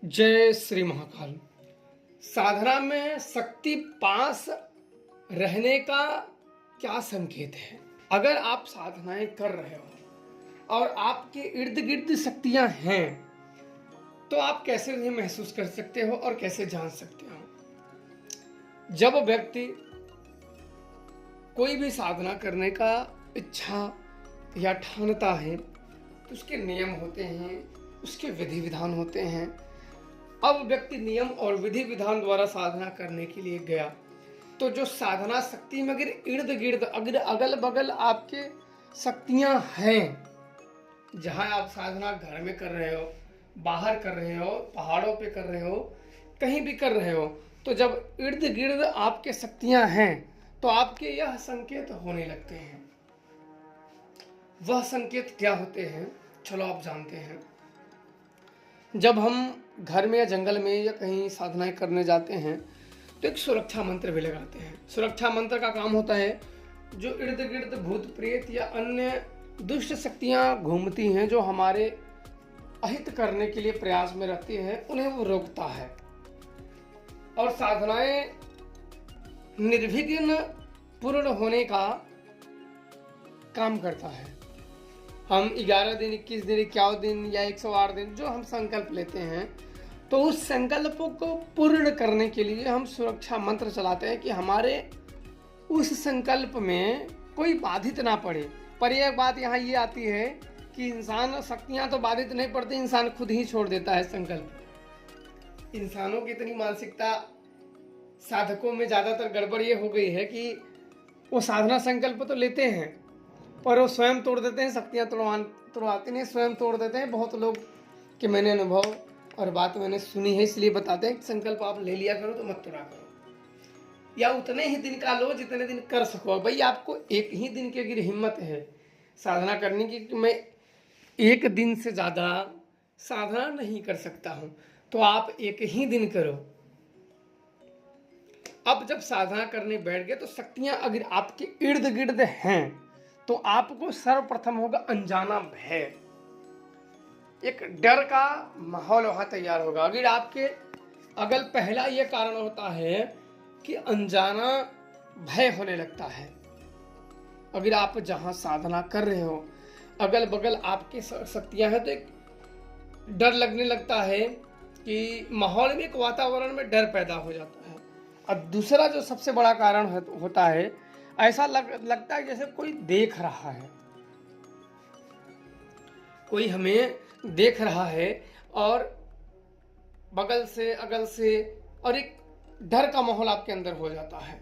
जय श्री महाकाल। साधना में शक्ति पास रहने का क्या संकेत है? अगर आप साधनाएं कर रहे हो और आपके इर्द गिर्द शक्तियां हैं तो आप कैसे उन्हें महसूस कर सकते हो और कैसे जान सकते हो? जब व्यक्ति कोई भी साधना करने का इच्छा या ठानता है तो उसके नियम होते हैं, उसके विधि विधान होते हैं। अब व्यक्ति नियम और विधि विधान द्वारा साधना करने के लिए गया तो जो साधना शक्ति में अगर इर्द गिर्द अगर अगल बगल आपके शक्तियां हैं, जहां आप साधना घर में कर रहे हो, बाहर कर रहे हो, पहाड़ों पे कर रहे हो, कहीं भी कर रहे हो, तो जब इर्द गिर्द आपके शक्तियां हैं तो आपके यह संकेत होने लगते हैं। वह संकेत क्या होते हैं, चलो आप जानते हैं। जब हम घर में या जंगल में या कहीं साधनाएं करने जाते हैं तो एक सुरक्षा मंत्र भी लगाते हैं। सुरक्षा मंत्र का काम होता है जो इर्द गिर्द भूत प्रेत या अन्य दुष्ट शक्तियां घूमती हैं, जो हमारे अहित करने के लिए प्रयास में रहती हैं, उन्हें वो रोकता है और साधनाएं निर्विघ्न पूर्ण होने का काम करता है। हम 11 दिन, 21 दिन, 51 दिन या 108 दिन जो हम संकल्प लेते हैं तो उस संकल्पों को पूर्ण करने के लिए हम सुरक्षा मंत्र चलाते हैं कि हमारे उस संकल्प में कोई बाधित ना पड़े। पर यह बात यहाँ ये आती है कि इंसान, शक्तियाँ तो बाधित नहीं पड़ती, इंसान खुद ही छोड़ देता है संकल्प। इंसानों की इतनी मानसिकता साधकों में ज़्यादातर गड़बड़ ये हो गई है कि वो साधना संकल्प तो लेते हैं पर वो स्वयं तोड़ देते हैं। शक्तियाँ तोड़वाते नहीं, स्वयं तोड़ देते हैं। बहुत लोग कि मैंने अनुभव और बात मैंने सुनी है इसलिए बताते हैं कि संकल्प आप ले लिया करो तो मत तोड़ा करो, या उतने ही दिन का लो जितने दिन कर सको। भाई आपको एक ही दिन की अगर हिम्मत है साधना करने की कि मैं एक दिन से ज़्यादा साधना नहीं कर सकता हूँ, तो आप एक ही दिन करो। अब जब साधना करने बैठ गए तो शक्तियाँ अगर आपके इर्द गिर्द हैं तो आपको सर्वप्रथम होगा अनजाना भय, एक डर का माहौल वहां तैयार होगा। अगर आपके अगल पहला ये कारण होता है कि अनजाना भय होने लगता है। अगर आप जहां साधना कर रहे हो अगल बगल आपके शक्तियां हैं तो एक डर लगने लगता है कि माहौल में, एक वातावरण में डर पैदा हो जाता है। और दूसरा जो सबसे बड़ा कारण होता है, ऐसा लगता है जैसे कोई देख रहा है, कोई हमें देख रहा है और बगल से अगल से, और एक डर का माहौल आपके अंदर हो जाता है।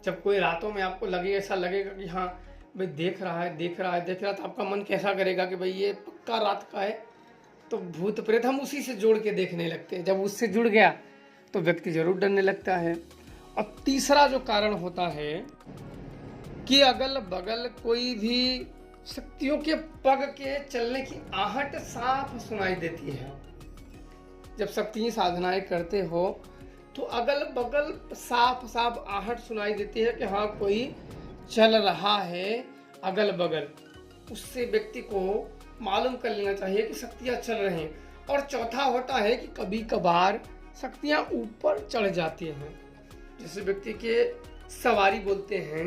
जब कोई रातों में आपको लगे, ऐसा लगेगा कि हाँ भाई देख रहा है, तो आपका मन कैसा करेगा कि भाई ये पक्का रात का है, तो भूत प्रेत हम उसी से जोड़ के देखने लगते हैं। जब उससे जुड़ गया तो व्यक्ति जरूर डरने लगता है। और तीसरा जो कारण होता है कि अगल बगल कोई भी शक्तियों के पग के चलने की आहट साफ सुनाई देती है। जब शक्ति साधनाएं करते हो तो अगल बगल साफ साफ आहट सुनाई देती है कि हाँ कोई चल रहा है अगल बगल। उससे व्यक्ति को मालूम कर लेना चाहिए कि शक्तियां चल रही हैं। और चौथा होता है कि कभी कभार शक्तियां ऊपर चढ़ जाती हैं। जैसे व्यक्ति के सवारी बोलते हैं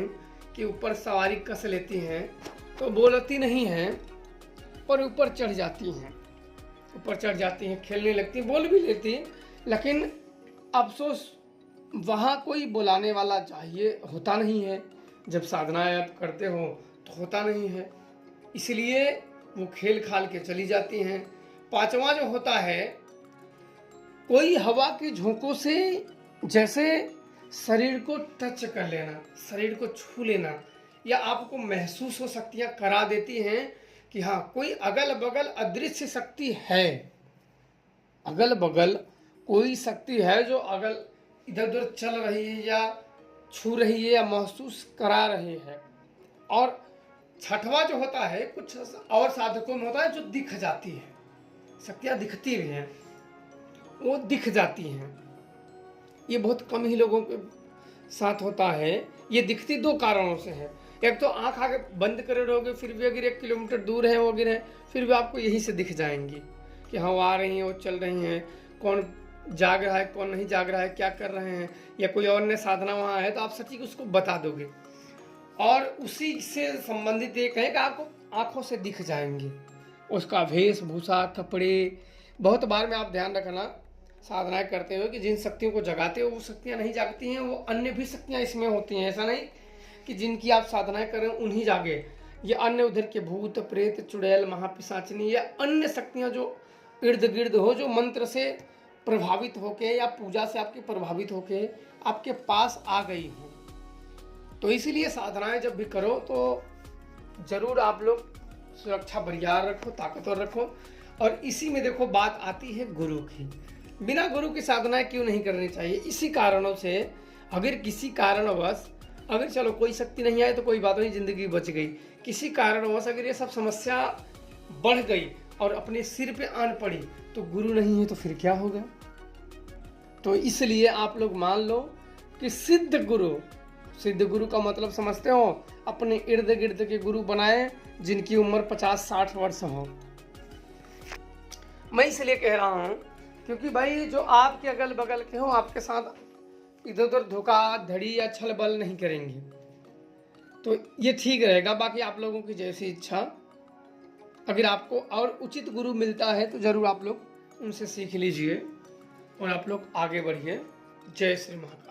कि ऊपर सवारी कस लेती हैं, तो बोलती नहीं है पर ऊपर चढ़ जाती हैं, खेलने लगती हैं, बोल भी लेती हैं, लेकिन अफसोस वहाँ कोई बुलाने वाला चाहिए होता नहीं है। जब साधना आप करते हो तो होता नहीं है, इसलिए वो खेल खाल के चली जाती हैं। पांचवा जो होता है, कोई हवा के झोंकों से जैसे शरीर को टच कर लेना, शरीर को छू लेना, या आपको महसूस हो शक्तियां करा देती हैं कि हाँ कोई अगल बगल अदृश्य शक्ति है, अगल बगल कोई शक्ति है जो अगल इधर उधर चल रही है या छू रही है या महसूस करा रही है। और छठवां जो होता है, कुछ और साधकों में होता है जो दिख जाती है, शक्तियां दिखती भी हैं, वो दिख जाती हैं। ये बहुत कम ही लोगों के साथ होता है। ये दिखती दो कारणों से है। एक तो आंख आगे बंद करे रहोगे फिर भी अगर 1 किलोमीटर दूर है वगैरह, फिर भी आपको यहीं से दिख जाएंगी। कि हाँ वो आ रही हैं, वो चल रही हैं, कौन जाग रहा है कौन नहीं जाग रहा है, क्या कर रहे हैं, या कोई और ने साधना वहाँ है, तो आप सटीक उसको बता दोगे। और उसी से संबंधित एक है कि आपको आंखों से दिख जाएंगे उसका वेशभूषा, कपड़े। बहुत बार में आप ध्यान रखना साधनाएं करते हुए कि जिन शक्तियों को जगाते हो वो शक्तियां नहीं जागती हैं, वो अन्य भी शक्तियां इसमें होती हैं। ऐसा नहीं कि जिनकी आप साधनाएं करें उन्हीं जागे, ये अन्य उधर के भूत प्रेत चुड़ैल महापिशाचिनी या अन्य शक्तियां जो इर्द गिर्द हो, जो मंत्र से प्रभावित होके या पूजा से आपके प्रभावित होके आपके पास आ गई हो। तो इसीलिए साधनाएं जब भी करो तो जरूर आप लोग सुरक्षा बरियार रखो, ताकतवर रखो। और इसी में देखो बात आती है गुरु की। बिना गुरु की साधनाएं क्यों नहीं करनी चाहिए? इसी कारणों से, अगर किसी कारणवश, अगर चलो कोई शक्ति नहीं आए तो कोई बात नहीं, जिंदगी बच गई। किसी कारणवश अगर ये सब समस्या बढ़ गई और अपने सिर पे आन पड़ी, तो गुरु नहीं है तो फिर क्या होगा? तो इसलिए आप लोग मान लो कि सिद्ध गुरु का मतलब समझते हो, अपने इर्द गिर्द के गुरु बनाए जिनकी उम्र 50-60 वर्ष हो। मैं इसलिए कह रहा हूं क्योंकि भाई जो आपके अगल बगल के हो, आपके साथ इधर उधर धोखाधड़ी या छल बल नहीं करेंगे, तो ये ठीक रहेगा। बाकी आप लोगों की जैसी इच्छा। अगर आपको और उचित गुरु मिलता है तो जरूर आप लोग उनसे सीख लीजिए और आप लोग आगे बढ़िए। जय श्री महाकाल।